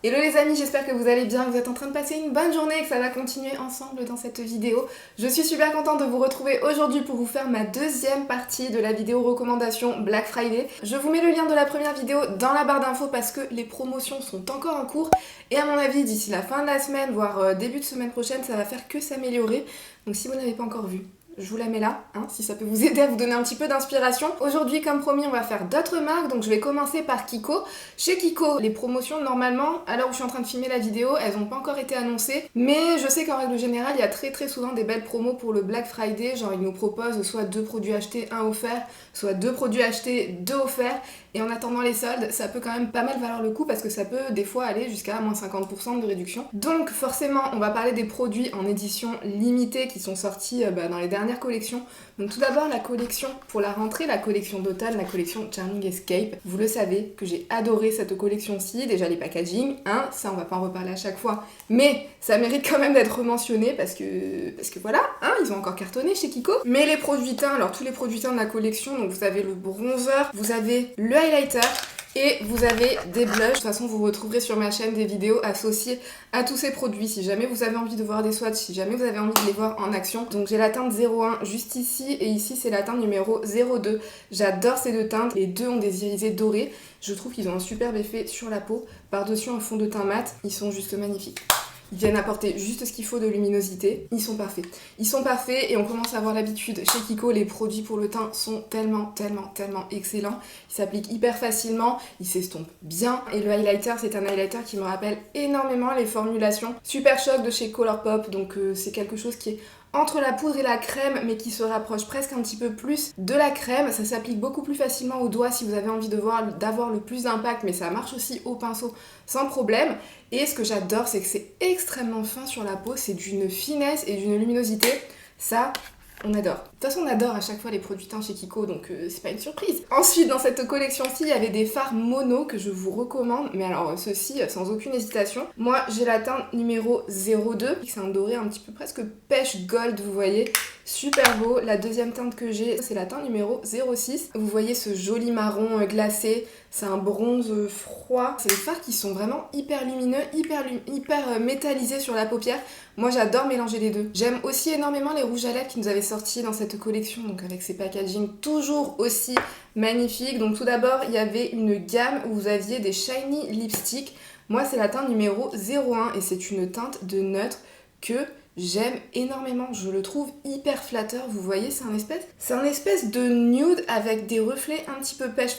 Hello les amis, j'espère que vous allez bien, que vous êtes en train de passer une bonne journée et que ça va continuer ensemble dans cette vidéo. Je suis super contente de vous retrouver aujourd'hui pour vous faire ma deuxième partie de la vidéo recommandation Black Friday. Je vous mets le lien de la première vidéo dans la barre d'infos parce que les promotions sont encore en cours et à mon avis d'ici la fin de la semaine, voire début de semaine prochaine, ça va faire que s'améliorer. Donc si vous n'avez pas encore vu, je vous la mets là, si ça peut vous aider à vous donner un petit peu d'inspiration. Aujourd'hui, comme promis, on va faire d'autres marques, donc je vais commencer par Kiko. Chez Kiko, les promotions, normalement, à l'heure où je suis en train de filmer la vidéo, elles n'ont pas encore été annoncées, mais je sais qu'en règle générale, il y a très souvent des belles promos pour le Black Friday, genre ils nous proposent soit 2 produits achetés, 1 offert, soit 2 produits achetés, 2 offerts, et en attendant les soldes, ça peut quand même pas mal valoir le coup parce que ça peut des fois aller jusqu'à moins 50% de réduction. Donc forcément, on va parler des produits en édition limitée qui sont sortis dans les dernières collections. Donc tout d'abord la collection pour la rentrée, la collection d'automne, la collection Charming Escape. Vous le savez que j'ai adoré cette collection-ci, déjà les packaging, ça on va pas en reparler à chaque fois, mais ça mérite quand même d'être mentionné parce que voilà, ils ont encore cartonné chez Kiko. Mais les produits teints, alors tous les produits teints de la collection, donc vous avez le bronzer, vous avez le highlighter, et vous avez des blushs. De toute façon, vous retrouverez sur ma chaîne des vidéos associées à tous ces produits. Si jamais vous avez envie de voir des swatchs, si jamais vous avez envie de les voir en action. Donc j'ai la teinte 01 juste ici, et ici c'est la teinte numéro 02. J'adore ces deux teintes. Les deux ont des irisés dorés. Je trouve qu'ils ont un superbe effet sur la peau. Par-dessus un fond de teint mat, ils sont juste magnifiques. Ils viennent apporter juste ce qu'il faut de luminosité. Ils sont parfaits. Ils sont parfaits et on commence à avoir l'habitude. Chez Kiko, les produits pour le teint sont tellement excellents. Ils s'appliquent hyper facilement, ils s'estompent bien. Et le highlighter, c'est un highlighter qui me rappelle énormément les formulations Super Shock de chez Colourpop. Donc c'est quelque chose qui est entre la poudre et la crème, mais qui se rapproche presque un petit peu plus de la crème. Ça s'applique beaucoup plus facilement aux doigts si vous avez envie d'avoir le plus d'impact, mais ça marche aussi au pinceau sans problème. Et ce que j'adore, c'est que c'est extrêmement fin sur la peau, c'est d'une finesse et d'une luminosité. Ça, on adore. De toute façon, on adore à chaque fois les produits teints chez Kiko, donc c'est pas une surprise. Ensuite, dans cette collection-ci, il y avait des fards mono que je vous recommande, mais alors ceux-ci, sans aucune hésitation. Moi, j'ai la teinte numéro 02, c'est un doré un petit peu presque pêche gold, vous voyez. Super beau. La deuxième teinte que j'ai, c'est la teinte numéro 06. Vous voyez ce joli marron glacé, c'est un bronze froid. C'est des fards qui sont vraiment hyper lumineux, hyper métallisés sur la paupière. Moi j'adore mélanger les deux. J'aime aussi énormément les rouges à lèvres qui nous avaient sortis dans cette collection, donc avec ces packaging toujours aussi magnifiques. Donc tout d'abord, il y avait une gamme où vous aviez des shiny lipsticks. Moi c'est la teinte numéro 01 et c'est une teinte de neutre que j'aime énormément, je le trouve hyper flatteur, vous voyez, c'est un espèce de nude avec des reflets un petit peu pêche,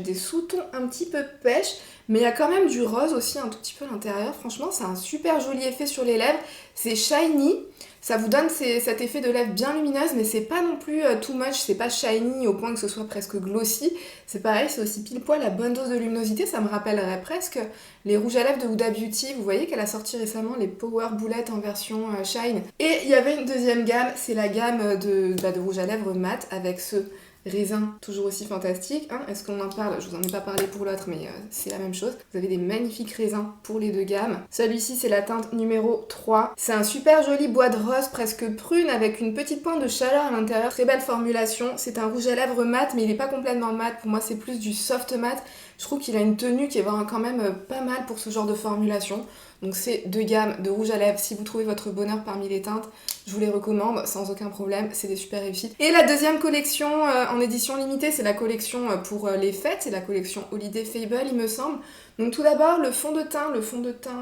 des sous-tons un petit peu pêche, mais il y a quand même du rose aussi un tout petit peu à l'intérieur. Franchement, c'est un super joli effet sur les lèvres, c'est shiny, ça vous donne cet effet de lèvres bien lumineuse, mais c'est pas non plus too much, c'est pas shiny au point que ce soit presque glossy. C'est pareil, c'est aussi pile poil la bonne dose de luminosité, ça me rappellerait presque les rouges à lèvres de Huda Beauty. Vous voyez qu'elle a sorti récemment les Power Bullet en version Shine. Et il y avait une deuxième gamme, c'est la gamme de rouge à lèvres mat avec ce raisin toujours aussi fantastique. Est-ce qu'on en parle? Je vous en ai pas parlé pour l'autre, mais c'est la même chose. Vous avez des magnifiques raisins pour les deux gammes. Celui-ci, c'est la teinte numéro 3. C'est un super joli bois de rose, presque prune, avec une petite pointe de chaleur à l'intérieur. Très belle formulation. C'est un rouge à lèvres mat, mais il est pas complètement mat. Pour moi, c'est plus du soft mat. Je trouve qu'il a une tenue qui est quand même pas mal pour ce genre de formulation. Donc c'est deux gammes de rouge à lèvres. Si vous trouvez votre bonheur parmi les teintes, je vous les recommande sans aucun problème, c'est des super réussites. Et la deuxième collection en édition limitée, c'est la collection pour les fêtes, c'est la collection Holiday Fable il me semble. Donc tout d'abord le fond de teint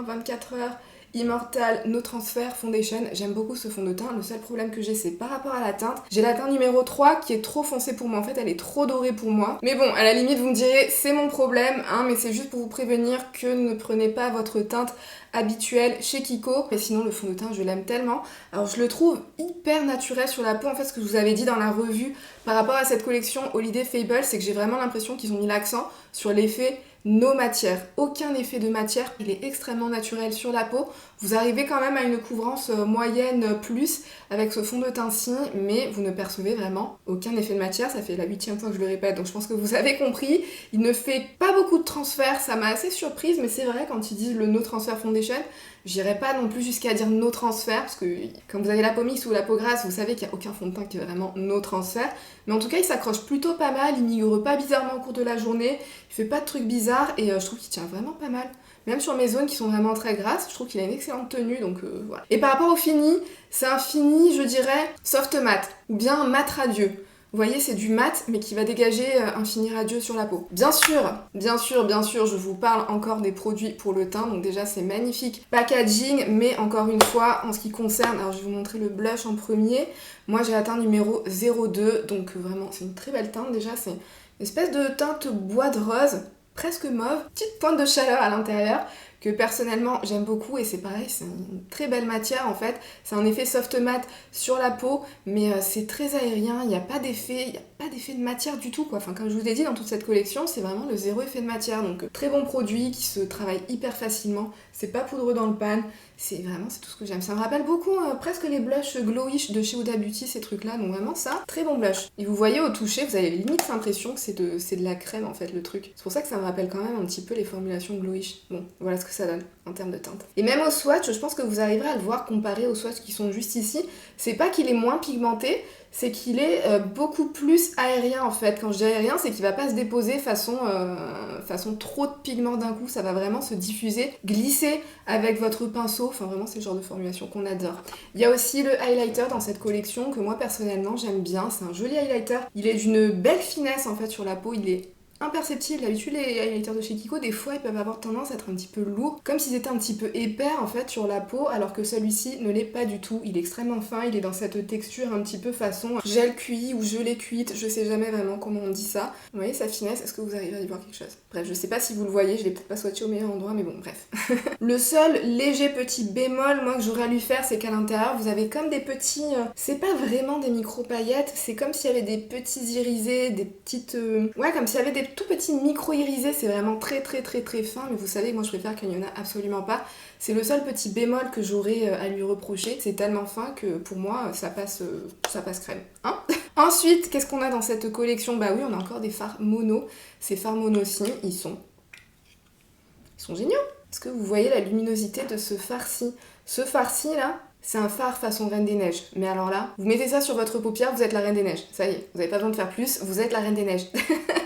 24 heures Immortal No Transfer Foundation. J'aime beaucoup ce fond de teint. Le seul problème que j'ai, c'est par rapport à la teinte. J'ai la teinte numéro 3 qui est trop foncée pour moi. En fait, elle est trop dorée pour moi. Mais bon, à la limite, vous me direz, c'est mon problème, mais c'est juste pour vous prévenir que ne prenez pas votre teinte habituelle chez Kiko. Mais sinon, le fond de teint, je l'aime tellement. Alors, je le trouve hyper naturel sur la peau. En fait, ce que je vous avais dit dans la revue par rapport à cette collection Holiday Fable, c'est que j'ai vraiment l'impression qu'ils ont mis l'accent sur l'effet no matière, aucun effet de matière, il est extrêmement naturel sur la peau. Vous arrivez quand même à une couvrance moyenne plus avec ce fond de teint-ci, mais vous ne percevez vraiment aucun effet de matière. Ça fait la 8e fois que je le répète, donc je pense que vous avez compris. Il ne fait pas beaucoup de transfert, ça m'a assez surprise, mais c'est vrai quand ils disent le no transfer foundation, j'irai pas non plus jusqu'à dire no transfert, parce que quand vous avez la peau mixte ou la peau grasse, vous savez qu'il n'y a aucun fond de teint qui est vraiment no transfert. Mais en tout cas, il s'accroche plutôt pas mal, il migre pas bizarrement au cours de la journée, il fait pas de trucs bizarres, et je trouve qu'il tient vraiment pas mal. Même sur mes zones qui sont vraiment très grasses, je trouve qu'il a une excellente tenue, donc voilà. Et par rapport au fini, c'est un fini, je dirais, soft mat, ou bien mat radieux. Vous voyez, c'est du mat, mais qui va dégager un fini radieux sur la peau. Bien sûr, je vous parle encore des produits pour le teint. Donc déjà, c'est magnifique packaging, mais encore une fois, en ce qui concerne... Alors, je vais vous montrer le blush en premier. Moi, j'ai atteint numéro 02, donc vraiment, c'est une très belle teinte. Déjà, c'est une espèce de teinte bois de rose, presque mauve. Petite pointe de chaleur à l'intérieur, que personnellement j'aime beaucoup, et c'est pareil, c'est une très belle matière en fait. C'est un effet soft mat sur la peau, mais c'est très aérien, il n'y a pas d'effet de matière du tout quoi. Enfin, comme je vous ai dit, dans toute cette collection, c'est vraiment le zéro effet de matière. Donc très bon produit qui se travaille hyper facilement. C'est pas poudreux dans le pan. C'est tout ce que j'aime. Ça me rappelle beaucoup presque les blushs Glowish de chez Huda Beauty, ces trucs-là. Donc vraiment ça, très bon blush. Et vous voyez au toucher, vous avez limite l'impression que c'est de la crème en fait le truc. C'est pour ça que ça me rappelle quand même un petit peu les formulations Glowish. Bon, voilà ce que ça donne en termes de teinte. Et même au swatch, je pense que vous arriverez à le voir comparé aux swatchs qui sont juste ici. C'est pas qu'il est moins pigmenté, c'est qu'il est beaucoup plus aérien en fait. Quand je dis aérien, c'est qu'il va pas se déposer façon trop de pigments d'un coup, ça va vraiment se diffuser, glisser avec votre pinceau. Enfin vraiment, c'est le genre de formulation qu'on adore. Il y a aussi le highlighter dans cette collection que moi personnellement j'aime bien. C'est un joli highlighter. Il est d'une belle finesse en fait sur la peau. Il est imperceptible. D'habitude, les highlighters de chez Kiko, des fois, ils peuvent avoir tendance à être un petit peu lourds, comme s'ils étaient un petit peu épais en fait sur la peau, alors que celui-ci ne l'est pas du tout. Il est extrêmement fin, il est dans cette texture un petit peu façon gel cuit ou gelée cuite, je sais jamais vraiment comment on dit ça. Vous voyez sa finesse, est-ce que vous arrivez à y voir quelque chose? Bref, je sais pas si vous le voyez, je l'ai peut-être pas swatché au meilleur endroit, mais bon, bref. Le seul léger petit bémol, moi, que j'aurais à lui faire, c'est qu'à l'intérieur, vous avez comme des petits... c'est pas vraiment des micro-paillettes, c'est comme s'il y avait des petits irisés, des petites... Ouais, comme s'il y avait des tout petits micro-irisés, c'est vraiment très fin, mais vous savez, moi je préfère qu'il n'y en a absolument pas. C'est le seul petit bémol que j'aurais à lui reprocher, c'est tellement fin que pour moi ça passe crème. Hein? Ensuite, qu'est-ce qu'on a dans cette collection? Bah oui, on a encore des fards mono. Ces fards mono-ci, ils sont géniaux. Est-ce que vous voyez la luminosité de ce fard-ci? Ce fard-ci là, c'est un fard façon Reine des Neiges. Mais alors là, vous mettez ça sur votre paupière, vous êtes la Reine des Neiges. Ça y est, vous n'avez pas besoin de faire plus, vous êtes la Reine des Neiges.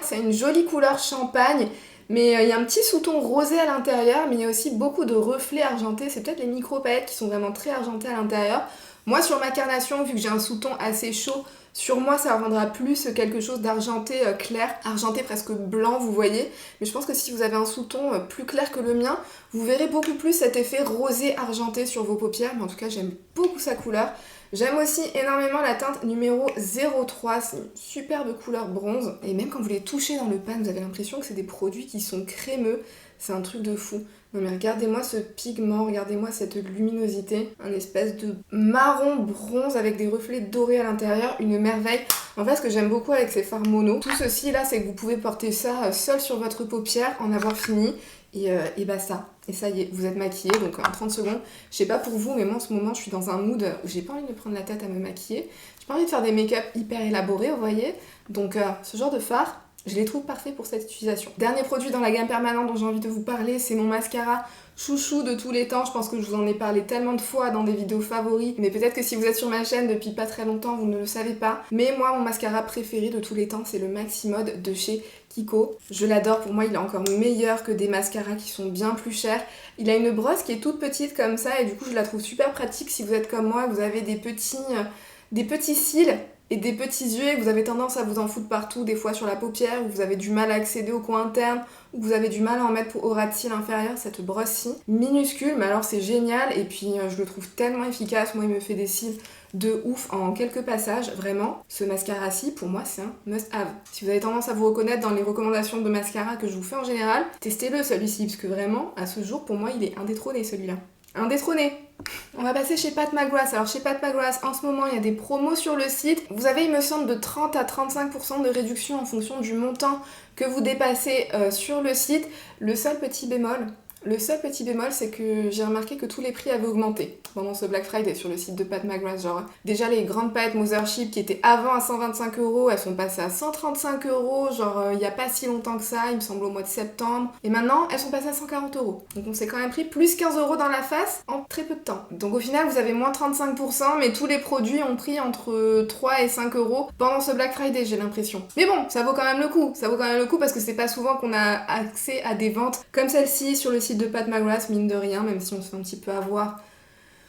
C'est une jolie couleur champagne, mais il y a un petit sous-ton rosé à l'intérieur, mais il y a aussi beaucoup de reflets argentés. C'est peut-être les micro-paillettes qui sont vraiment très argentées à l'intérieur. Moi, sur ma carnation, vu que j'ai un sous-ton assez chaud, sur moi, ça rendra plus quelque chose d'argenté clair, argenté presque blanc, vous voyez. Mais je pense que si vous avez un sous-ton plus clair que le mien, vous verrez beaucoup plus cet effet rosé argenté sur vos paupières. Mais en tout cas, j'aime beaucoup sa couleur. J'aime aussi énormément la teinte numéro 03, c'est une superbe couleur bronze. Et même quand vous les touchez dans le pan, vous avez l'impression que c'est des produits qui sont crémeux. C'est un truc de fou. Non mais regardez-moi ce pigment, regardez-moi cette luminosité. Un espèce de marron bronze avec des reflets dorés à l'intérieur, une merveille. En fait, ce que j'aime beaucoup avec ces fards mono, tout ceci là, c'est que vous pouvez porter ça seul sur votre paupière, en avoir fini, et basta. Et ça y est, vous êtes maquillée, donc en 30 secondes. Je sais pas pour vous, mais moi en ce moment, je suis dans un mood où j'ai pas envie de me prendre la tête à me maquiller. J'ai pas envie de faire des make-up hyper élaborés, vous voyez. Donc ce genre de fard, je les trouve parfaits pour cette utilisation. Dernier produit dans la gamme permanente dont j'ai envie de vous parler, c'est mon mascara chouchou de tous les temps. Je pense que je vous en ai parlé tellement de fois dans des vidéos favoris, mais peut-être que si vous êtes sur ma chaîne depuis pas très longtemps, vous ne le savez pas. Mais moi, mon mascara préféré de tous les temps, c'est le Maxi Mode de chez Kiko. Je l'adore, pour moi il est encore meilleur que des mascaras qui sont bien plus chers. Il a une brosse qui est toute petite comme ça, et du coup je la trouve super pratique si vous êtes comme moi, vous avez des petits cils et des petits yeux et que vous avez tendance à vous en foutre partout, des fois sur la paupière, ou vous avez du mal à accéder au coin interne, ou vous avez du mal à en mettre pour au ras de cils inférieur, cette brosse-ci, minuscule, mais alors c'est génial, et puis je le trouve tellement efficace. Moi il me fait des cils de ouf en quelques passages, vraiment. Ce mascara-ci, pour moi, c'est un must-have. Si vous avez tendance à vous reconnaître dans les recommandations de mascara que je vous fais en général, testez-le celui-ci, parce que vraiment, à ce jour, pour moi, il est indétrôné celui-là. Indétrôné! On va passer chez Pat McGrath. Alors chez Pat McGrath, en ce moment, il y a des promos sur le site. Vous avez, il me semble, de 30 à 35% de réduction en fonction du montant que vous dépassez sur le site. Le seul petit bémol, c'est que j'ai remarqué que tous les prix avaient augmenté pendant ce Black Friday sur le site de Pat McGrath. Genre, déjà les grandes paillettes Mothership qui étaient avant à 125 €, elles sont passées à 135 €, genre il n'y a pas si longtemps que ça, il me semble au mois de septembre. Et maintenant, elles sont passées à 140 €. Donc on s'est quand même pris plus 15 € dans la face en très peu de temps. Donc au final, vous avez moins 35%, mais tous les produits ont pris entre 3 et 5 € pendant ce Black Friday, j'ai l'impression. Mais bon, ça vaut quand même le coup. Ça vaut quand même le coup parce que c'est pas souvent qu'on a accès à des ventes comme celle-ci sur le site réussites de Pat McGrath, mine de rien, même si on se fait un petit peu avoir.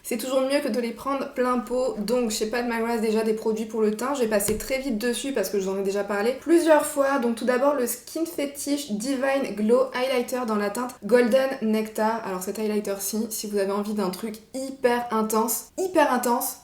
C'est toujours mieux que de les prendre plein pot. Donc chez Pat McGrath, déjà des produits pour le teint. Je vais passer très vite dessus parce que je vous en ai déjà parlé plusieurs fois. Donc tout d'abord le Skin Fetish Divine Glow Highlighter dans la teinte Golden Nectar. Alors cet highlighter-ci, si vous avez envie d'un truc hyper intense,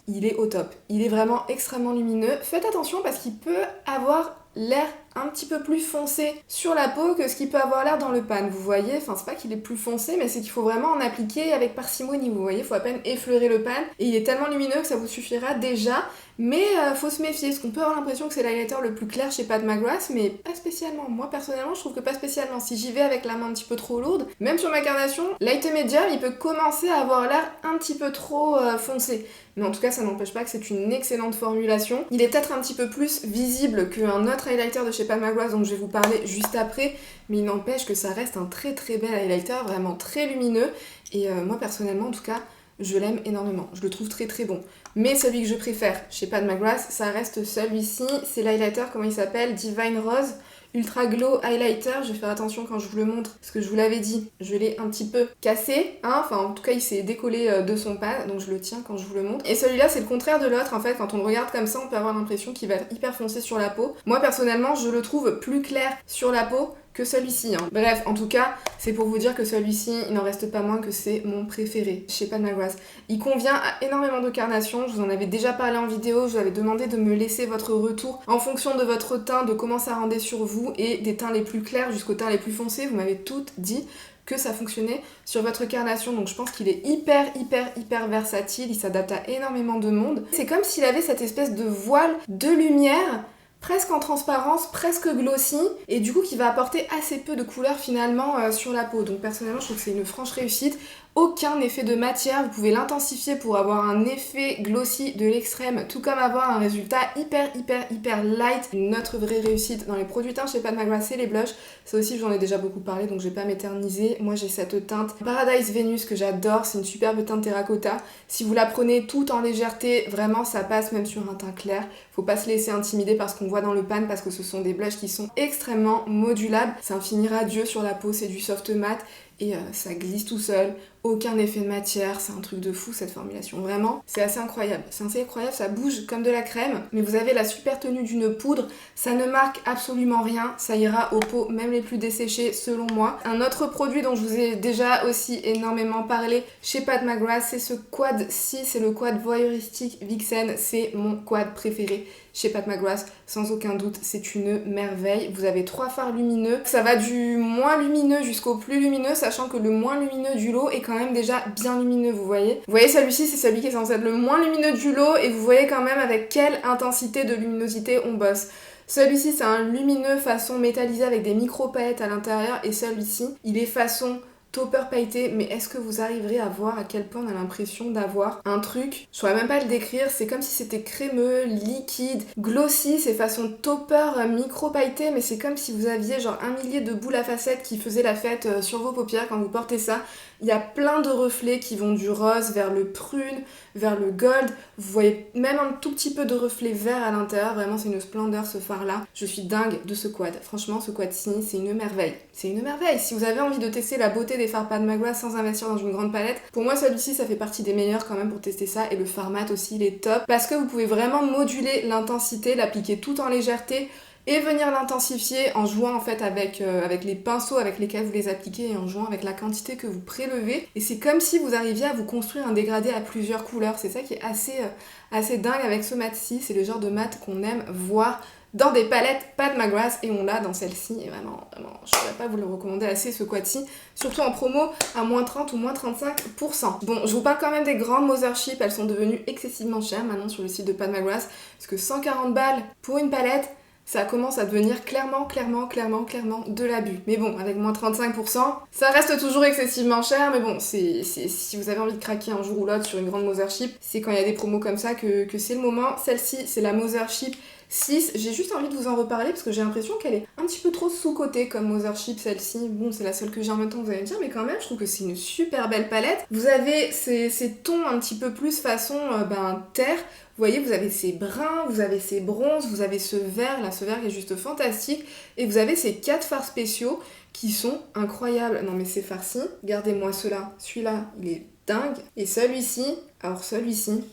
il est au top. Il est vraiment extrêmement lumineux. Faites attention parce qu'il peut avoir l'air un petit peu plus foncé sur la peau que ce qui peut avoir l'air dans le pan, vous voyez, enfin c'est pas qu'il est plus foncé mais c'est qu'il faut vraiment en appliquer avec parcimonie, vous voyez, il faut à peine effleurer le pan et il est tellement lumineux que ça vous suffira déjà, mais faut se méfier, parce qu'on peut avoir l'impression que c'est l'highlighter le plus clair chez Pat McGrath, mais pas spécialement, moi personnellement je trouve que pas spécialement, si j'y vais avec la main un petit peu trop lourde, même sur ma carnation, light et medium il peut commencer à avoir l'air un petit peu trop foncé. Mais en tout cas, ça n'empêche pas que c'est une excellente formulation. Il est peut-être un petit peu plus visible qu'un autre highlighter de chez Pat McGrath dont je vais vous parler juste après, mais il n'empêche que ça reste un très très bel highlighter, vraiment très lumineux. Et moi personnellement, en tout cas, je l'aime énormément. Je le trouve très très bon. Mais celui que je préfère chez Pat McGrath, ça reste celui-ci. C'est l'highlighter, comment il s'appelle? Divine Rose. Ultra Glow Highlighter, je vais faire attention quand je vous le montre, parce que je vous l'avais dit, je l'ai un petit peu cassé, hein, enfin en tout cas il s'est décollé de son pan, donc je le tiens quand je vous le montre. Et celui-là c'est le contraire de l'autre, en fait quand on le regarde comme ça on peut avoir l'impression qu'il va être hyper foncé sur la peau. Moi personnellement je le trouve plus clair sur la peau que celui-ci. Hein. Bref, en tout cas, c'est pour vous dire que celui-ci, il n'en reste pas moins que c'est mon préféré chez Pat McGrath. Il convient à énormément de carnations, je vous en avais déjà parlé en vidéo, je vous avais demandé de me laisser votre retour en fonction de votre teint, de comment ça rendait sur vous, et des teints les plus clairs jusqu'aux teints les plus foncés, vous m'avez toutes dit que ça fonctionnait sur votre carnation, donc je pense qu'il est hyper versatile, il s'adapte à énormément de monde. C'est comme s'il avait cette espèce de voile de lumière presque en transparence, presque glossy, et du coup qui va apporter assez peu de couleur finalement sur la peau. Donc personnellement je trouve que c'est une franche réussite. Aucun effet de matière, vous pouvez l'intensifier pour avoir un effet glossy de l'extrême, tout comme avoir un résultat hyper light. Une autre vraie réussite dans les produits teints chez Pat McGrath, c'est les blushs. Ça aussi j'en ai déjà beaucoup parlé donc je vais pas m'éterniser. Moi j'ai cette teinte Paradise Venus que j'adore, c'est une superbe teinte terracotta. Si vous la prenez tout en légèreté, vraiment ça passe même sur un teint clair. Faut pas se laisser intimider par ce qu'on voit dans le pan parce que ce sont des blushs qui sont extrêmement modulables. C'est un fini radieux sur la peau, c'est du soft matte. Et ça glisse tout seul, aucun effet de matière, c'est un truc de fou cette formulation, vraiment, c'est assez incroyable, ça bouge comme de la crème, mais vous avez la super tenue d'une poudre, ça ne marque absolument rien, ça ira aux peaux même les plus desséchées selon moi. Un autre produit dont je vous ai déjà aussi énormément parlé chez Pat McGrath, c'est ce quad-ci, c'est le quad Voyeuristic Vixen, c'est mon quad préféré chez Pat McGrath, sans aucun doute, c'est une merveille. Vous avez 3 fards lumineux, ça va du moins lumineux jusqu'au plus lumineux, sachant que le moins lumineux du lot est quand même déjà bien lumineux, vous voyez. Vous voyez celui-ci, c'est celui qui est censé être le moins lumineux du lot, et vous voyez quand même avec quelle intensité de luminosité on bosse. Celui-ci, c'est un lumineux façon métallisé avec des micro-paillettes à l'intérieur, et celui-ci, il est façon topper pailleté, mais est-ce que vous arriverez à voir à quel point on a l'impression d'avoir un truc, je saurais même pas le décrire, c'est comme si c'était crémeux, liquide, glossy, c'est façon topper micro pailleté, mais c'est comme si vous aviez genre 1 millier de boules à facettes qui faisaient la fête sur vos paupières quand vous portez ça. Il y a plein de reflets qui vont du rose vers le prune, vers le gold, vous voyez même un tout petit peu de reflet vert à l'intérieur, vraiment c'est une splendeur ce fard là. Je suis dingue de ce quad, franchement ce quad-ci c'est une merveille. C'est une merveille, si vous avez envie de tester la beauté des fards Pat McGrath sans investir dans une grande palette, pour moi celui-ci ça fait partie des meilleurs quand même pour tester ça, et le fard mat aussi il est top, parce que vous pouvez vraiment moduler l'intensité, l'appliquer tout en légèreté, et venir l'intensifier en jouant en fait avec les pinceaux avec lesquels vous les appliquez et en jouant avec la quantité que vous prélevez. Et c'est comme si vous arriviez à vous construire un dégradé à plusieurs couleurs. C'est ça qui est assez dingue avec ce mat-ci. C'est le genre de mat qu'on aime voir dans des palettes Pat McGrath, et on l'a dans celle-ci. Et vraiment, je ne pourrais pas vous le recommander assez ce quad-ci, surtout en promo à moins 30 ou moins 35%. Bon, je vous parle quand même des grandes Mothership, elles sont devenues excessivement chères maintenant sur le site de Pat McGrath, parce que 140 balles pour une palette, ça commence à devenir clairement de l'abus. Mais bon, avec moins 35%, ça reste toujours excessivement cher, mais bon, si vous avez envie de craquer un jour ou l'autre sur une grande Mothership, c'est quand il y a des promos comme ça que c'est le moment. Celle-ci, c'est la Mothership 6. J'ai juste envie de vous en reparler parce que j'ai l'impression qu'elle est un petit peu trop sous-cotée comme Mothership, celle-ci. Bon, c'est la seule que j'ai en même temps, vous allez me dire, mais quand même, je trouve que c'est une super belle palette. Vous avez ces tons un petit peu plus façon terre. Vous voyez, vous avez ces bruns, vous avez ces bronzes, vous avez ce vert, là, ce vert qui est juste fantastique. Et vous avez ces 4 fards spéciaux qui sont incroyables. Non mais c'est farci. Regardez-moi ceux-là. Celui-là, il est dingue. Et celui-ci, alors celui-ci...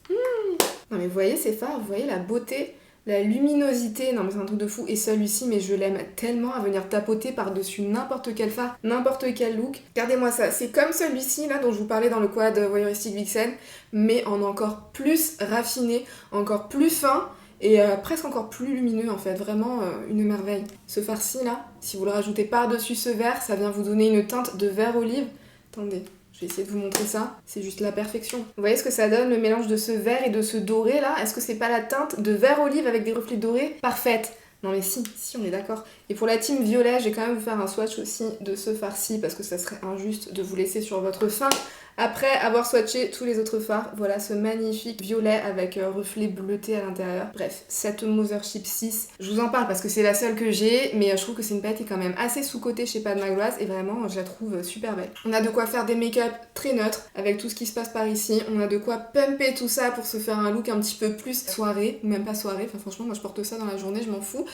Non mais vous voyez ces fards, vous voyez la beauté, la luminosité, non mais c'est un truc de fou. Et celui-ci, mais je l'aime tellement à venir tapoter par-dessus n'importe quel fard, n'importe quel look. Regardez-moi ça, c'est comme celui-ci là dont je vous parlais dans le quad Voyeuristic Vixen, mais en encore plus raffiné, encore plus fin et presque encore plus lumineux en fait, vraiment une merveille. Ce fard-ci là, si vous le rajoutez par-dessus ce vert, ça vient vous donner une teinte de vert olive. Attendez. Je vais essayer de vous montrer ça, c'est juste la perfection. Vous voyez ce que ça donne, le mélange de ce vert et de ce doré là? Est-ce que c'est pas la teinte de vert olive avec des reflets dorés? Parfaite! Non mais si, on est d'accord. Et pour la team violet, je vais quand même vous faire un swatch aussi de ce fard-ci parce que ça serait injuste de vous laisser sur votre faim. Après avoir swatché tous les autres fards, voilà ce magnifique violet avec reflet bleuté à l'intérieur. Bref, cette Mothership 6, je vous en parle parce que c'est la seule que j'ai, mais je trouve que c'est une palette qui est quand même assez sous-cotée chez Pat McGrath et vraiment je la trouve super belle. On a de quoi faire des make-up très neutres avec tout ce qui se passe par ici. On a de quoi pumper tout ça pour se faire un look un petit peu plus soirée, ou même pas soirée, enfin franchement moi je porte ça dans la journée, je m'en fous.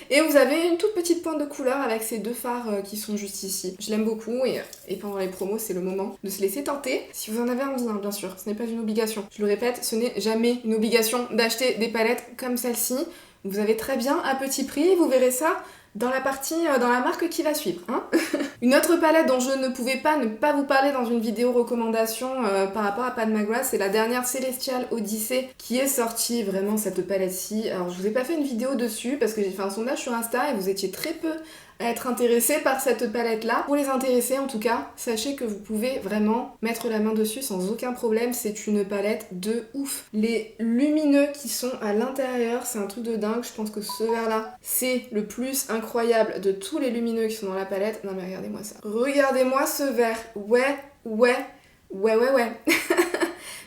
Et vous avez une toute petite pointe de couleur avec ces 2 fards qui sont juste ici. Je l'aime beaucoup et pendant les promos c'est le moment de se laisser tenter. Si vous en avez envie, hein, bien sûr, ce n'est pas une obligation. Je le répète, ce n'est jamais une obligation d'acheter des palettes comme celle-ci. Vous avez très bien à petit prix, vous verrez ça dans la partie, dans la marque qui va suivre. Hein. Une autre palette dont je ne pouvais pas ne pas vous parler dans une vidéo recommandation par rapport à Pat McGrath, c'est la dernière Celestial Odyssey qui est sortie, vraiment cette palette-ci. Alors je vous ai pas fait une vidéo dessus parce que j'ai fait un sondage sur Insta et vous étiez très peu à être intéressés par cette palette là. Pour les intéresser en tout cas, sachez que vous pouvez vraiment mettre la main dessus sans aucun problème, c'est une palette de ouf. Les lumineux qui sont à l'intérieur, c'est un truc de dingue, je pense que ce vert là, c'est le plus incroyable de tous les lumineux qui sont dans la palette. Non mais regardez-moi ça. Regardez-moi ce vert, ouais.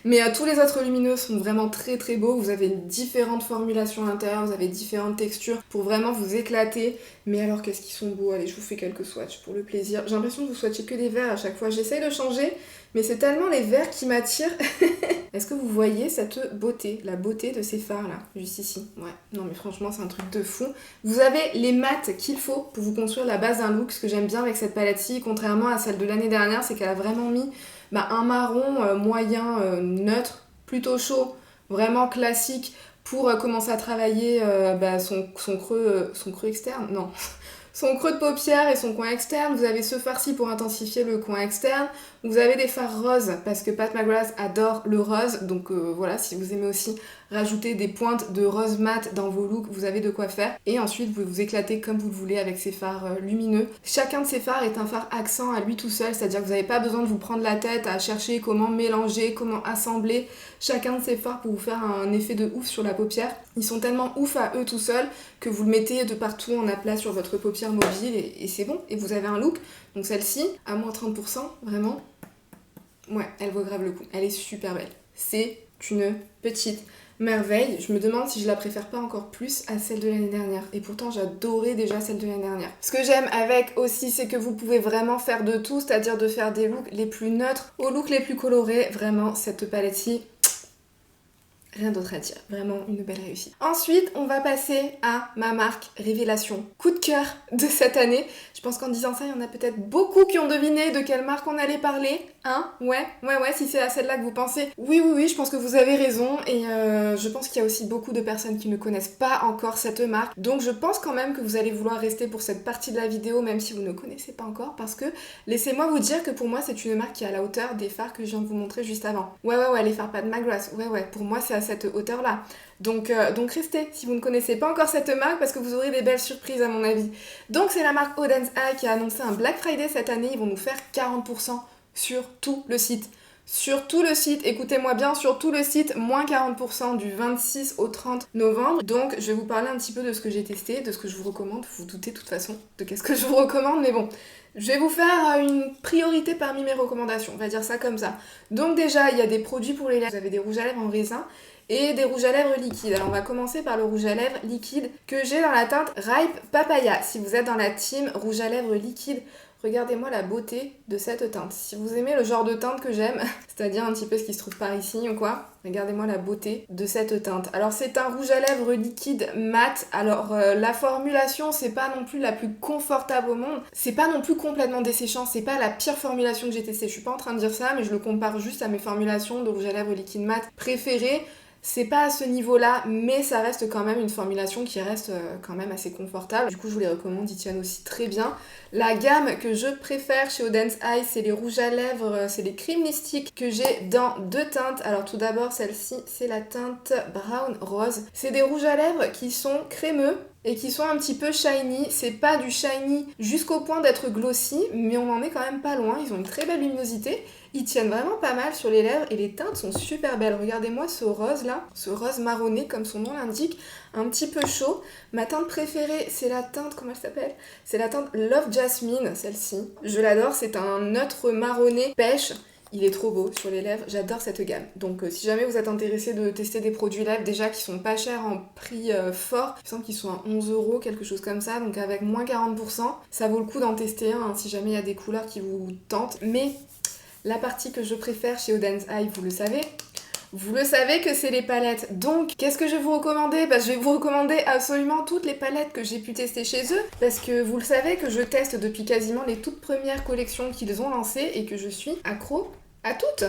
Mais tous les autres lumineux sont vraiment très très beaux, vous avez différentes formulations à l'intérieur, vous avez différentes textures pour vraiment vous éclater. Mais alors qu'est-ce qu'ils sont beaux, allez je vous fais quelques swatchs pour le plaisir. J'ai l'impression que vous swatchez que des verts à chaque fois, j'essaye de changer, mais c'est tellement les verts qui m'attirent. Est-ce que vous voyez cette beauté, la beauté de ces fards là, juste ici? Ouais, non mais franchement c'est un truc de fou. Vous avez les mats qu'il faut pour vous construire la base d'un look. Ce que j'aime bien avec cette palette-ci, contrairement à celle de l'année dernière, c'est qu'elle a vraiment mis un marron moyen, neutre, plutôt chaud, vraiment classique pour commencer à travailler son creux externe, non. Son creux de paupière et son coin externe. Vous avez ce fard-ci pour intensifier le coin externe. Vous avez des fards roses parce que Pat McGrath adore le rose. Donc voilà, si vous aimez aussi rajouter des pointes de rose mat dans vos looks, vous avez de quoi faire. Et ensuite, vous pouvez vous éclater comme vous le voulez avec ces fards lumineux. Chacun de ces fards est un fard accent à lui tout seul, c'est-à-dire que vous n'avez pas besoin de vous prendre la tête à chercher comment mélanger, comment assembler chacun de ces fards pour vous faire un effet de ouf sur la paupière. Ils sont tellement ouf à eux tout seuls que vous le mettez de partout en aplat sur votre paupière mobile et c'est bon. Et vous avez un look. Donc celle-ci, à moins 30%, vraiment, ouais, elle vaut grave le coup. Elle est super belle. C'est une petite merveille. Je me demande si je la préfère pas encore plus à celle de l'année dernière. Et pourtant, j'adorais déjà celle de l'année dernière. Ce que j'aime avec aussi, c'est que vous pouvez vraiment faire de tout, c'est-à-dire de faire des looks les plus neutres aux looks les plus colorés. Vraiment, cette palette-ci, rien d'autre à dire, vraiment une belle réussite. Ensuite, on va passer à ma marque révélation coup de cœur de cette année. Je pense qu'en disant ça, il y en a peut-être beaucoup qui ont deviné de quelle marque on allait parler. Hein? Ouais, si c'est à celle-là que vous pensez. Oui, je pense que vous avez raison. Et je pense qu'il y a aussi beaucoup de personnes qui ne connaissent pas encore cette marque. Donc je pense quand même que vous allez vouloir rester pour cette partie de la vidéo, même si vous ne connaissez pas encore. Parce que laissez-moi vous dire que pour moi, c'est une marque qui est à la hauteur des fards que je viens de vous montrer juste avant. Ouais, les fards Pat McGrath. Ouais, pour moi, c'est à cette hauteur-là. Donc restez si vous ne connaissez pas encore cette marque parce que vous aurez des belles surprises à mon avis. Donc c'est la marque Oden's Eye qui a annoncé un Black Friday cette année. Ils vont nous faire 40% sur tout le site. Sur tout le site, écoutez-moi bien, sur tout le site, moins 40% du 26 au 30 novembre. Donc je vais vous parler un petit peu de ce que j'ai testé, de ce que je vous recommande. Vous vous doutez de toute façon de qu'est-ce que je vous recommande, mais bon. Je vais vous faire une priorité parmi mes recommandations, on va dire ça comme ça. Donc déjà, il y a des produits pour les lèvres. Vous avez des rouges à lèvres en raisin et des rouges à lèvres liquides. Alors on va commencer par le rouge à lèvres liquide que j'ai dans la teinte Ripe Papaya. Si vous êtes dans la team rouge à lèvres liquide, regardez-moi la beauté de cette teinte. Si vous aimez le genre de teinte que j'aime, c'est-à-dire un petit peu ce qui se trouve par ici ou quoi, regardez-moi la beauté de cette teinte. Alors c'est un rouge à lèvres liquide mat. Alors la formulation, c'est pas non plus la plus confortable au monde. C'est pas non plus complètement desséchant. C'est pas la pire formulation que j'ai testée. Je suis pas en train de dire ça, mais je le compare juste à mes formulations de rouge à lèvres liquide mat préférées. C'est pas à ce niveau-là, mais ça reste quand même une formulation qui reste quand même assez confortable. Du coup, je vous les recommande, ils tiennent aussi très bien. La gamme que je préfère chez Odense Eye, c'est les rouges à lèvres, c'est les cream mystiques que j'ai dans deux teintes. Alors tout d'abord, celle-ci, c'est la teinte Brown Rose. C'est des rouges à lèvres qui sont crémeux et qui sont un petit peu shiny. C'est pas du shiny jusqu'au point d'être glossy, mais on en est quand même pas loin. Ils ont une très belle luminosité. Ils tiennent vraiment pas mal sur les lèvres et les teintes sont super belles. Regardez-moi ce rose là, ce rose marronné comme son nom l'indique, un petit peu chaud. Ma teinte préférée, c'est la teinte, comment elle s'appelle ? C'est la teinte Love Jasmine, celle-ci. Je l'adore, c'est un neutre marronné pêche. Il est trop beau sur les lèvres, j'adore cette gamme. Donc si jamais vous êtes intéressé de tester des produits lèvres déjà qui sont pas chers en prix fort, il me semble qu'ils sont à 11€, quelque chose comme ça, donc avec moins 40%, ça vaut le coup d'en tester un hein, si jamais il y a des couleurs qui vous tentent. Mais la partie que je préfère chez Odense Eye, vous le savez que c'est les palettes. Donc, qu'est-ce que je vais vous recommander ? Je vais vous recommander absolument toutes les palettes que j'ai pu tester chez eux, parce que vous le savez que je teste depuis quasiment les toutes premières collections qu'ils ont lancées et que je suis accro à toutes.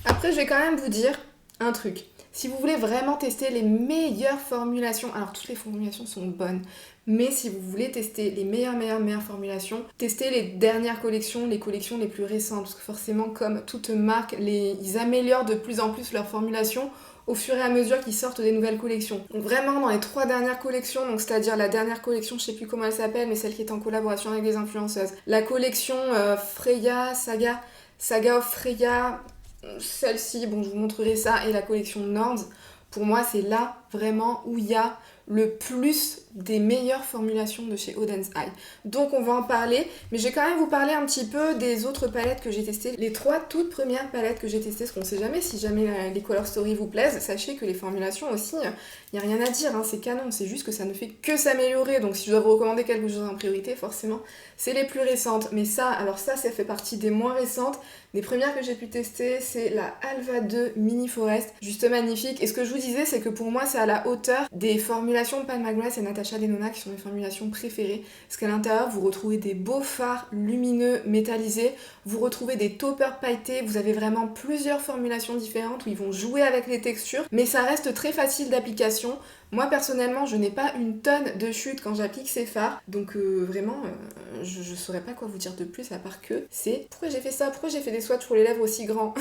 Après, je vais quand même vous dire un truc. Si vous voulez vraiment tester les meilleures formulations, alors toutes les formulations sont bonnes, mais si vous voulez tester les meilleures formulations, testez les dernières collections, les collections les plus récentes, parce que forcément, comme toute marque, ils améliorent de plus en plus leurs formulations au fur et à mesure qu'ils sortent des nouvelles collections. Donc vraiment, dans les 3 dernières collections, donc c'est-à-dire la dernière collection, je sais plus comment elle s'appelle, mais celle qui est en collaboration avec des influenceuses, la collection Freya, Saga of Freya, celle-ci, bon je vous montrerai ça, et la collection Nords, pour moi c'est là vraiment où il y a le plus des meilleures formulations de chez Odense Eye. Donc on va en parler, mais je vais quand même vous parler un petit peu des autres palettes que j'ai testées. Les 3 toutes premières palettes que j'ai testées, parce qu'on sait jamais, si jamais les Color Story vous plaisent, sachez que les formulations aussi, il n'y a rien à dire, hein, c'est canon, c'est juste que ça ne fait que s'améliorer. Donc si je dois vous recommander quelque chose en priorité, forcément, c'est les plus récentes. Mais ça fait partie des moins récentes. Les premières que j'ai pu tester, c'est la Alva 2 Mini Forest, juste magnifique. Et ce que je vous disais, c'est que pour moi, c'est à la hauteur des formulations de Pat McGrath et Natasha Denona qui sont mes formulations préférées. Parce qu'à l'intérieur, vous retrouvez des beaux fards lumineux métallisés, vous retrouvez des toppers pailletés, vous avez vraiment plusieurs formulations différentes où ils vont jouer avec les textures, mais ça reste très facile d'application. Moi personnellement, je n'ai pas une tonne de chute quand j'applique ces fards, donc vraiment, je saurais pas quoi vous dire de plus à part que c'est... Pourquoi j'ai fait ça ? Pourquoi j'ai fait des swatchs pour les lèvres aussi grands ?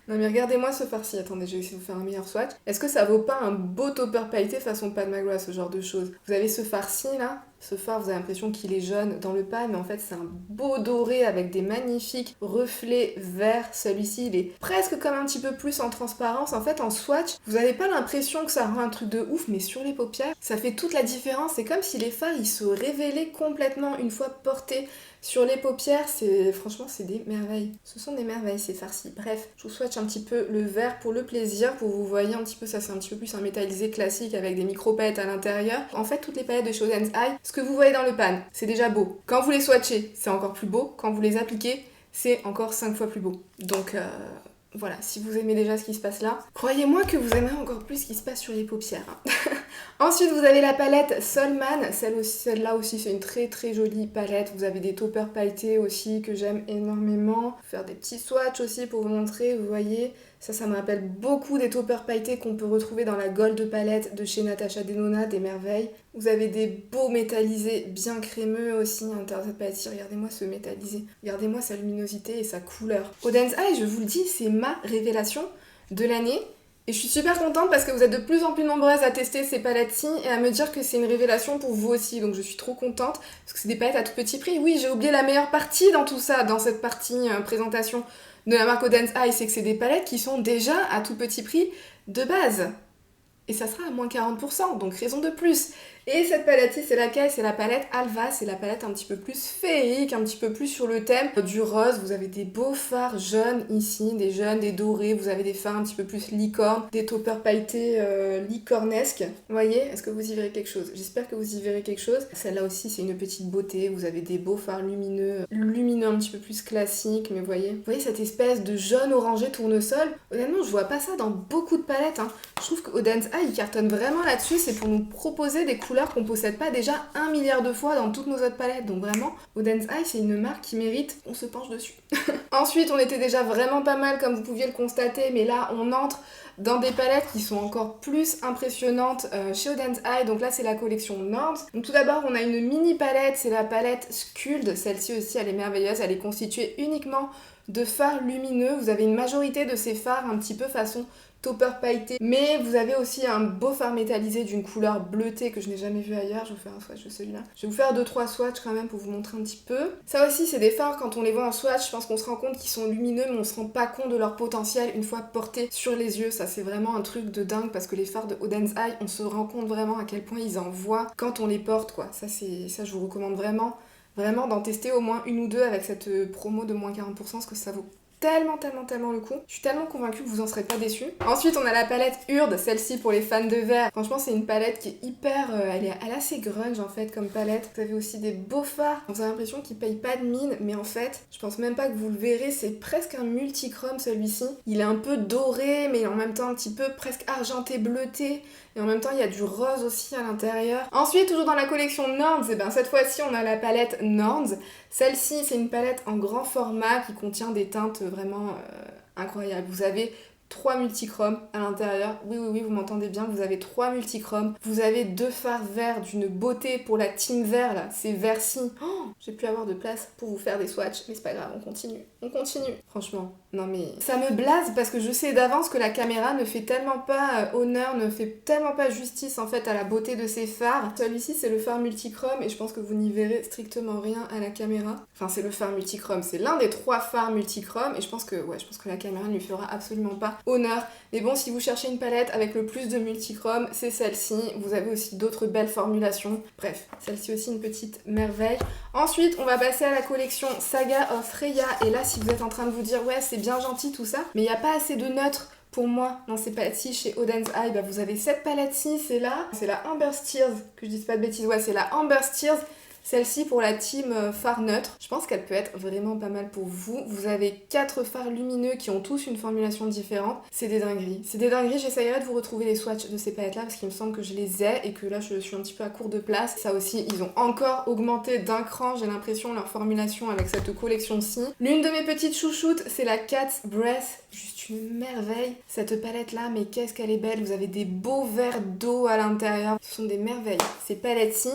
Non mais regardez-moi ce fard-ci, attendez, je vais essayer de vous faire un meilleur swatch. Est-ce que ça vaut pas un beau topper pailleté façon Pat McGrath, ce genre de choses ? Vous avez ce fard-ci là, ce fard, vous avez l'impression qu'il est jaune dans le pan, mais en fait c'est un beau doré avec des magnifiques reflets verts. Celui-ci il est presque comme un petit peu plus en transparence. En fait en swatch, vous n'avez pas l'impression que ça rend un truc de ouf, mais sur les paupières, ça fait toute la différence. C'est comme si les fards ils se révélaient complètement une fois portés sur les paupières. Franchement c'est des merveilles. Ce sont des merveilles ces farcis. Bref, je vous swatch un petit peu le vert pour le plaisir, pour vous voyez un petit peu, ça c'est un petit peu plus un métallisé classique avec des micro paillettes à l'intérieur. En fait toutes les paillettes de chez Odense Eye, ce que vous voyez dans le pan, c'est déjà beau. Quand vous les swatchez, c'est encore plus beau. Quand vous les appliquez, c'est encore 5 fois plus beau. Donc voilà, si vous aimez déjà ce qui se passe là, croyez-moi que vous aimerez encore plus ce qui se passe sur les paupières. Ensuite, vous avez la palette Solman. Celle-là aussi, c'est une très très jolie palette. Vous avez des toppers pailletés aussi que j'aime énormément. Faire des petits swatchs aussi pour vous montrer, vous voyez. Ça me rappelle beaucoup des toppers pailletés qu'on peut retrouver dans la Gold palette de chez Natasha Denona, des merveilles. Vous avez des beaux métallisés bien crémeux aussi à l'intérieur de cette palette-ci. Regardez-moi ce métallisé. Regardez-moi sa luminosité et sa couleur. Odense Eye, je vous le dis, c'est ma révélation de l'année. Et je suis super contente parce que vous êtes de plus en plus nombreuses à tester ces palettes-ci et à me dire que c'est une révélation pour vous aussi, donc je suis trop contente parce que c'est des palettes à tout petit prix. Oui, j'ai oublié la meilleure partie dans tout ça, dans cette partie présentation de la marque Oden's Eye, c'est que c'est des palettes qui sont déjà à tout petit prix de base. Et ça sera à moins 40%, donc raison de plus. Et cette palette-ci, c'est laquelle? C'est la palette Alva, c'est la palette un petit peu plus féerique, un petit peu plus sur le thème du rose. Vous avez des beaux fards jaunes ici, des jaunes, des dorés, vous avez des fards un petit peu plus licorne, des toppers pailletés licornesques. Vous voyez? Est-ce que vous y verrez quelque chose? J'espère que vous y verrez quelque chose. Celle-là aussi, c'est une petite beauté, vous avez des beaux fards lumineux un petit peu plus classiques, mais vous voyez cette espèce de jaune orangé tournesol? Honnêtement, je vois pas ça dans beaucoup de palettes, hein. Je trouve que Oden's Eye, il cartonne vraiment là-dessus, c'est pour nous proposer des couleurs qu'on possède pas déjà 1 milliard de fois dans toutes nos autres palettes. Donc vraiment, Oden's Eye, c'est une marque qui mérite qu'on se penche dessus. Ensuite, on était déjà vraiment pas mal, comme vous pouviez le constater, mais là, on entre dans des palettes qui sont encore plus impressionnantes chez Oden's Eye. Donc là, c'est la collection Norms. Donc tout d'abord, on a une mini palette, c'est la palette Skuld. Celle-ci aussi, elle est merveilleuse. Elle est constituée uniquement de fards lumineux. Vous avez une majorité de ces fards un petit peu façon topper pailleté, mais vous avez aussi un beau fard métallisé d'une couleur bleutée que je n'ai jamais vu ailleurs. Je vais vous faire un swatch de celui-là. Je vais vous faire 2-3 swatchs quand même pour vous montrer un petit peu. Ça aussi, c'est des fards, quand on les voit en swatch, je pense qu'on se rend compte qu'ils sont lumineux, mais on se rend pas compte de leur potentiel une fois portés sur les yeux. Ça, c'est vraiment un truc de dingue parce que les fards de Oden's Eye, on se rend compte vraiment à quel point ils envoient quand on les porte, quoi. Ça, je vous recommande vraiment d'en tester au moins une ou deux avec cette promo de moins 40% parce que ça vaut tellement le coup. Je suis tellement convaincue que vous en serez pas déçus. Ensuite, on a la palette Urd, celle-ci pour les fans de vert. Franchement, c'est une palette qui est hyper... elle est assez grunge en fait comme palette. Vous avez aussi des beaux fards. Vous avez l'impression qu'ils payent pas de mine, mais en fait, je pense même pas que vous le verrez. C'est presque un multichrome celui-ci. Il est un peu doré, mais en même temps un petit peu presque argenté, bleuté. Et en même temps, il y a du rose aussi à l'intérieur. Ensuite, toujours dans la collection Norms, et ben cette fois-ci, on a la palette Norms. Celle-ci, c'est une palette en grand format qui contient des teintes vraiment incroyables. Vous avez 3 multichromes à l'intérieur. Oui, vous m'entendez bien, vous avez 3 multichromes. Vous avez 2 fards verts d'une beauté pour la team vert, là. C'est vert-ci. Oh, j'ai pu avoir de place pour vous faire des swatchs, mais c'est pas grave, on continue. Franchement, non mais... Ça me blase parce que je sais d'avance que la caméra ne fait tellement pas honneur, ne fait tellement pas justice en fait à la beauté de ces fards. Celui-ci, c'est le fard multichrome et je pense que vous n'y verrez strictement rien à la caméra. Enfin, c'est le fard multichrome, c'est l'un des 3 fards multichrome et je pense que la caméra ne lui fera absolument pas honneur. Mais bon, si vous cherchez une palette avec le plus de multichrome, c'est celle-ci. Vous avez aussi d'autres belles formulations. Bref, celle-ci aussi une petite merveille. Ensuite, on va passer à la collection Saga of Freya. Et là, si vous êtes en train de vous dire, ouais, c'est bien gentil tout ça, mais il n'y a pas assez de neutres pour moi dans ces palettes-ci chez Oden's Eye. Bah, vous avez cette palette-ci, c'est la Amber Tears, que je dise pas de bêtises. Ouais, c'est la Amber Tears. Celle-ci pour la team fard neutre, je pense qu'elle peut être vraiment pas mal pour vous. Vous avez 4 fards lumineux qui ont tous une formulation différente. C'est des dingueries. J'essayerai de vous retrouver les swatchs de ces palettes-là parce qu'il me semble que je les ai et que là je suis un petit peu à court de place. Ça aussi, ils ont encore augmenté d'un cran, j'ai l'impression, leur formulation avec cette collection-ci. L'une de mes petites chouchoutes, c'est la Cat's Breath. Juste une merveille. Cette palette-là, mais qu'est-ce qu'elle est belle. Vous avez des beaux verres d'eau à l'intérieur. Ce sont des merveilles. Ces palettes-ci,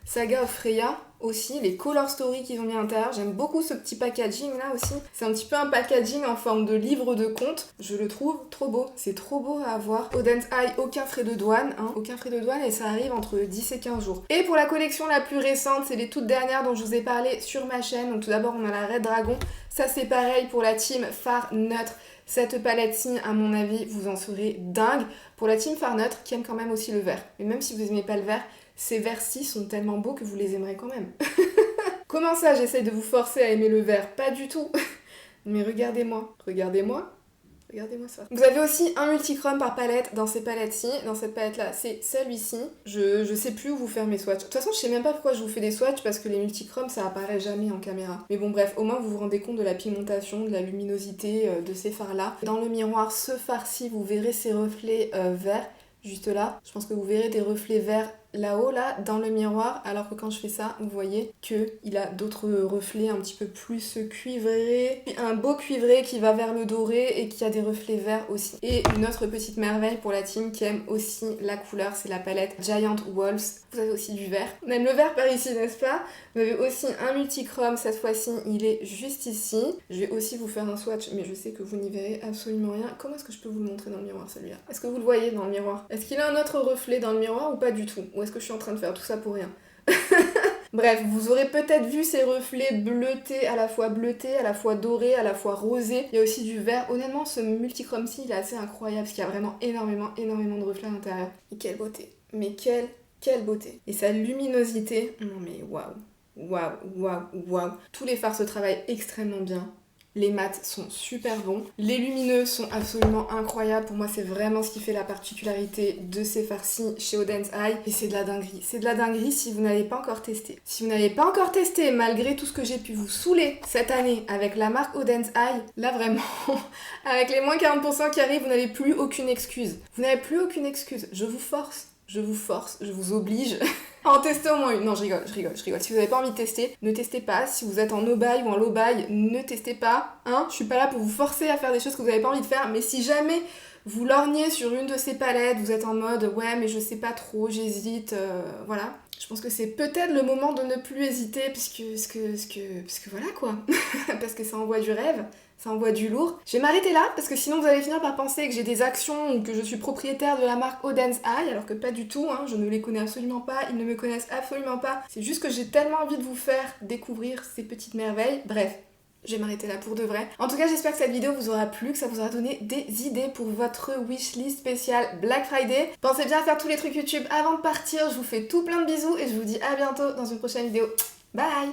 Saga of Freya aussi, les Color Story qu'ils ont mis à l'intérieur, j'aime beaucoup ce petit packaging là aussi. C'est un petit peu un packaging en forme de livre de contes, je le trouve trop beau, c'est trop beau à avoir. Oden's Eye, aucun frais de douane, aucun frais de douane et ça arrive entre 10 et 15 jours. Et pour la collection la plus récente, c'est les toutes dernières dont je vous ai parlé sur ma chaîne. Donc tout d'abord on a la Red Dragon, ça c'est pareil pour la team fard neutre. Cette palette-ci, à mon avis, vous en serez dingue. Pour la team fard neutre, qui aime quand même aussi le vert. Et même si vous n'aimez pas le vert, ces verts-ci sont tellement beaux que vous les aimerez quand même. Comment ça, j'essaye de vous forcer à aimer le vert? Pas du tout. Mais regardez-moi ça. Vous avez aussi un multichrome par palette dans ces palettes-ci. Dans cette palette-là, c'est celui-ci. Je sais plus où vous faire mes swatchs. De toute façon, je sais même pas pourquoi je vous fais des swatchs parce que les multichromes, ça apparaît jamais en caméra. Mais bon, bref, au moins vous vous rendez compte de la pigmentation, de la luminosité de ces fards-là. Dans le miroir, ce fard-ci, vous verrez ces reflets verts. Juste là, je pense que vous verrez des reflets verts là-haut là dans le miroir, alors que quand je fais ça, vous voyez qu'il a d'autres reflets un petit peu plus cuivrés, un beau cuivré qui va vers le doré et qui a des reflets verts aussi. Et une autre petite merveille pour la team qui aime aussi la couleur, c'est la palette Giant Walls. Vous avez aussi du vert. On aime le vert par ici, n'est-ce pas? Vous avez aussi un multichrome, cette fois-ci il est juste ici. Je vais aussi vous faire un swatch, mais je sais que vous n'y verrez absolument rien. Comment est-ce que je peux vous le montrer dans le miroir celui-là? Est-ce que vous le voyez dans le miroir? Est-ce qu'il a un autre reflet dans le miroir ou pas du tout? Ou est-ce que je suis en train de faire tout ça pour rien? Bref, vous aurez peut-être vu ces reflets bleutés, à la fois dorés, à la fois rosés. Il y a aussi du vert. Honnêtement, ce multichrome-ci, il est assez incroyable parce qu'il y a vraiment énormément de reflets à l'intérieur. Et quelle beauté! Mais quelle beauté! Et sa luminosité, non mais waouh! Tous les fards se travaillent extrêmement bien. Les mats sont super bons. Les lumineux sont absolument incroyables. Pour moi, c'est vraiment ce qui fait la particularité de ces farcis chez Auden's Eye. Et c'est de la dinguerie. C'est de la dinguerie si vous n'avez pas encore testé. Si vous n'avez pas encore testé, malgré tout ce que j'ai pu vous saouler cette année avec la marque Auden's Eye, là vraiment, avec les moins 40% qui arrivent, vous n'avez plus aucune excuse. Vous n'avez plus aucune excuse. Je vous force, je vous oblige à en tester au moins une. Non, je rigole. Si vous n'avez pas envie de tester, ne testez pas. Si vous êtes en no-buy ou en low-buy, ne testez pas. Hein, je suis pas là pour vous forcer à faire des choses que vous n'avez pas envie de faire, mais si jamais vous lorgnez sur une de ces palettes, vous êtes en mode ouais mais je sais pas trop, j'hésite, voilà. Je pense que c'est peut-être le moment de ne plus hésiter parce que voilà quoi. Parce que ça envoie du rêve. Ça envoie du lourd. Je vais m'arrêter là parce que sinon vous allez finir par penser que j'ai des actions ou que je suis propriétaire de la marque Auden's Eye, alors que pas du tout, hein, je ne les connais absolument pas, ils ne me connaissent absolument pas. C'est juste que j'ai tellement envie de vous faire découvrir ces petites merveilles. Bref, je vais m'arrêter là pour de vrai. En tout cas, j'espère que cette vidéo vous aura plu, que ça vous aura donné des idées pour votre wishlist spéciale Black Friday. Pensez bien à faire tous les trucs YouTube avant de partir. Je vous fais tout plein de bisous et je vous dis à bientôt dans une prochaine vidéo. Bye!